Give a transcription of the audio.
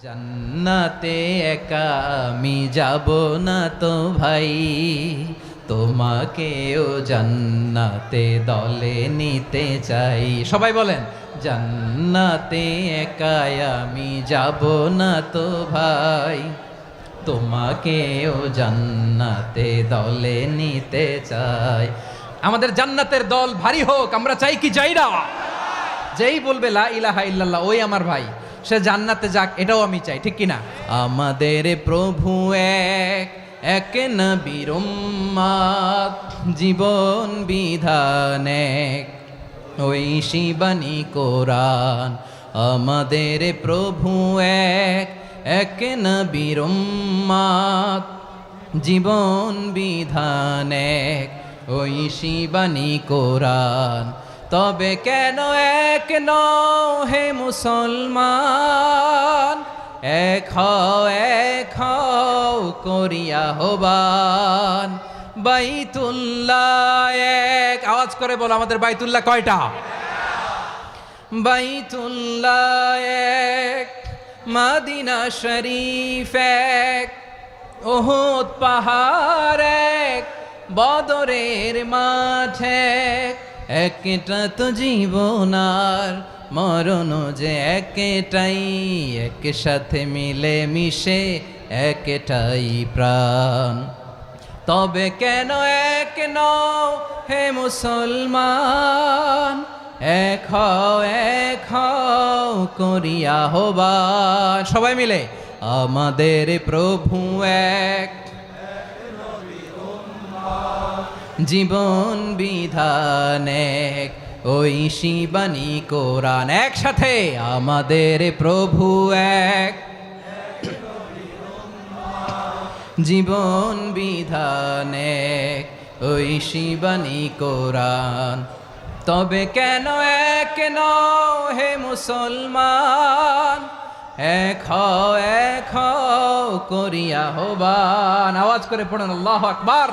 জান্নাতে একা আমি যাব না তো ভাই, তোমাকেও জান্নাতে দলে নিতে চাই। সবাই বলেন, জান্নাতে একা আমি যাব না তো ভাই, তোমাকেও জান্নাতে দলে নিতে চাই। আমাদের জান্নাতের দল ভারী হোক, আমরা চাই কি চাই না? যেই বলবে লা ইলাহা ইল্লাল্লাহ ওই আমার ভাই, সে জান্নাতে যাক, এটাও আমি চাই, ঠিক কিনা? আমাদের প্রভু এক, এক নবীর উম্মত, জীবন বিধান এক, ওই শিবানী কোরআন। আমাদের প্রভু এক, এক নবীর উম্মত, জীবন বিধান এক, ওই শিবানী কোরআন। তবে কেন এক নও হে মুসলমান, এক হও করিয়া হবান। বাইতুল্লাহ এক, আওয়াজ করে বলো আমাদের বাইতুল্লাহ কয়টা? বাইতুল্লাহ এক, মদিনা শরীফ এক, উহুদ পাহাড় এক, বদরের মাঠ এক। একটা তো জীবন আর মরণ যে একটাই, একসাথে মিলে মিশে একটাই প্রাণ। তবে কেন এক নও হে মুসলমান, এক হও করিয়া হবান। সবাই মিলে আমাদের প্রভু এক, জীবন বিধান এক, ওই শিবানী কোরআন। একসাথে আমাদের প্রভু এক, জীবন বিধান এক, ওই শিবানী কোরআন। তবে কেন এক নও হে মুসলমান, এক হও করিয়া হবান। আওয়াজ করে পড়ুন আল্লাহু আকবার।